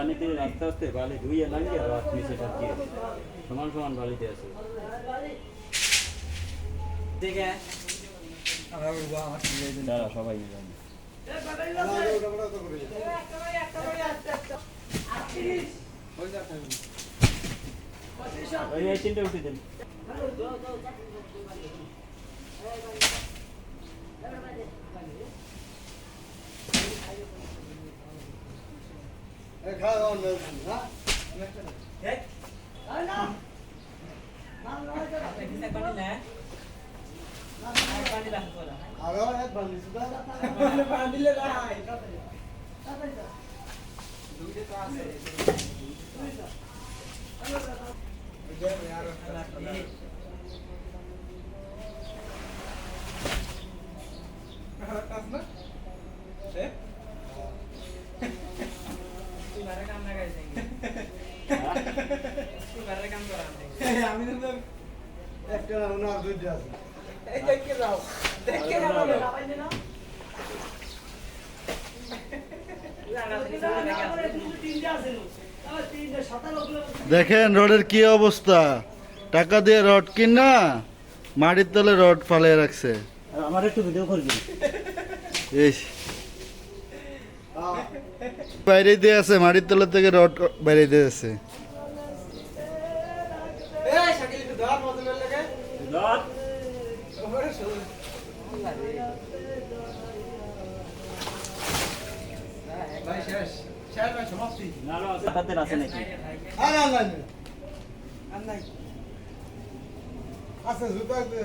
পানিতে আস্তে আস্তে বালি ধুইয়ে লাগিয়ে রাত নিচে টাকিয়ে সমান সমান বালিতে আছে দেখে দাঁড়া সবাই মিলে ওই তিনটে উঠে দেন আমি তো একটা না আর দুইটা আছে এই দেখে যাও দেখে যাও না দেখেন রডের কি অবস্থা টাকা দিয়ে রড কিনা মাটির তলে রড ফালিয়ে রাখছে আমার একটু ভিডিও করবি এই বাইরে দিয়ে আছে মাটির তলে থেকে রড বাইরে দিয়ে আছে এই শাকিল একটু ধর মজনের লাগে ধর ওরে শুন ভাই শেষ শেষ ভাই সমাপ্তি না না হাতে আছে নাকি আর আর নাই আছে জুতা দে